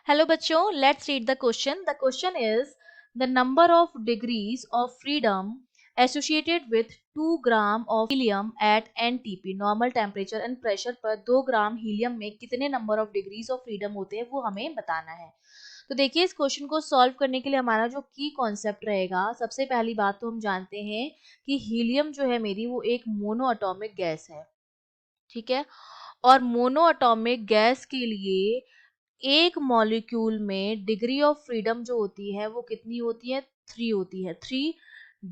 Hello बच्चों, let's read the question. The question is the number of degrees of freedom associated with 2 gram of helium at NTP normal temperature and pressure पर 2 ग्राम helium में कितने number of degrees of freedom होते हैं वो हमें बताना है। तो देखिए इस क्वेश्चन को सॉल्व करने के लिए हमारा जो की कॉन्सेप्ट रहेगा, सबसे पहली बात तो हम जानते हैं कि हीलियम जो है मेरी वो एक मोनो एटॉमिक गैस है, ठीक है। और मोनो एटॉमिक गैस के लिए एक मॉलिक्यूल में डिग्री ऑफ फ्रीडम जो होती है वो कितनी होती है, 3 होती है। 3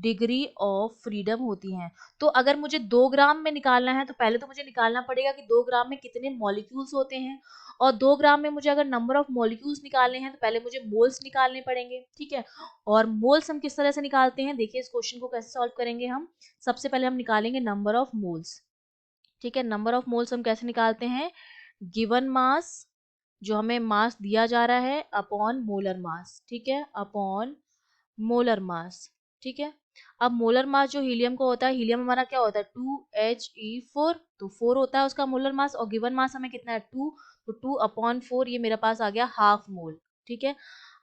डिग्री ऑफ फ्रीडम होती हैं। तो अगर मुझे 2 ग्राम में निकालना है तो पहले तो मुझे निकालना पड़ेगा कि 2 ग्राम में कितने मॉलिक्यूल्स होते हैं, और 2 ग्राम में मुझे अगर नंबर ऑफ मॉलिक्यूल्स निकालने हैं तो पहले मुझे मोल्स निकालने पड़ेंगे, ठीक है। और मोल्स हम किस तरह से निकालते हैं, देखिए इस क्वेश्चन को कैसे सॉल्व करेंगे हम। सबसे पहले हम निकालेंगे नंबर ऑफ मोल्स, ठीक है। नंबर ऑफ मोल्स हम कैसे निकालते हैं, गिवन मास जो हमें मास दिया जा रहा है अपॉन मोलर मास, ठीक है, अपॉन मोलर मास, ठीक है। अब मोलर मास जो हीलियम को होता है, हीलियम हमारा क्या होता है 2He4, तो 4 होता है उसका मोलर मास, और गिवन मास हमें कितना है 2, तो 2/4 ये मेरे पास आ गया हाफ मोल, ठीक है।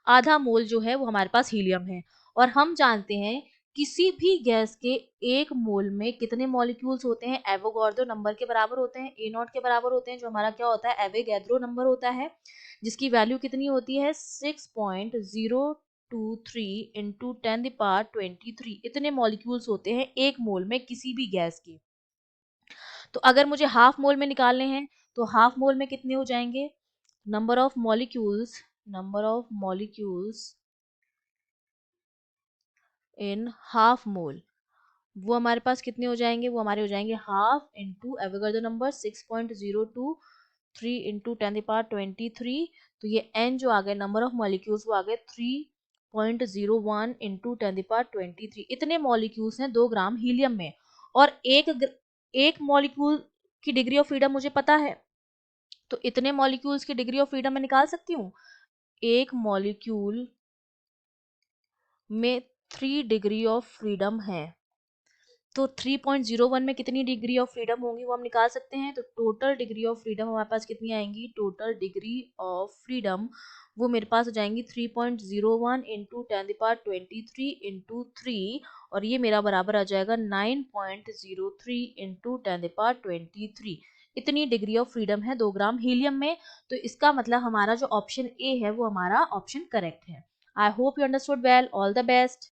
आधा मोल जो है वो हमारे पास हीलियम है। और हम जानते हैं किसी भी गैस के एक मोल में कितने मॉलिक्यूल्स होते हैं, एवोगाड्रो नंबर के बराबर होते हैं, ए नॉट के बराबर होते हैं, जो हमारा क्या होता है एवोगैड्रो नंबर होता है, जिसकी वैल्यू कितनी होती है 6.023 इंटू 10⁻23। इतने मॉलिक्यूल्स होते हैं एक मोल में किसी भी गैस के। तो अगर मुझे हाफ मोल में निकालने हैं तो हाफ मोल में कितने हो जाएंगे, number of molecules in half mole, वो हमारे पास कितने हो जाएंगे, वो हमारे हो जाएंगे half into Avogadro number 6.023 into 10⁻23। तो ये n जो आ गए नंबर ऑफ मॉलिक्यूल्स वो आ गए 3.01 इंटू 10⁻23। इतने मॉलिक्यूल्स हैं 2 ग्राम हीलियम में। और एक मॉलिक्यूल की डिग्री ऑफ फ्रीडम मुझे पता है, तो इतने मॉलिक्यूल्स की डिग्री ऑफ फ्रीडम मैं निकाल सकती हूँ। एक मॉलिक्यूल में 3 डिग्री ऑफ फ्रीडम है, तो 3.01 में कितनी डिग्री ऑफ फ्रीडम होंगी वो हम निकाल सकते हैं। तो टोटल डिग्री ऑफ फ्रीडम हमारे पास कितनी आएंगी, टोटल डिग्री ऑफ फ्रीडम वो मेरे पास हो जाएंगी 3.01 इंटू 10⁻23 इंटू 3, और ये मेरा बराबर आ जाएगा 9.03 इंटू 10⁻23। इतनी डिग्री ऑफ फ्रीडम है 2 ग्राम हीलियम में। तो इसका मतलब हमारा जो ऑप्शन ए है वो हमारा ऑप्शन करेक्ट है। I hope you understood well. All the best.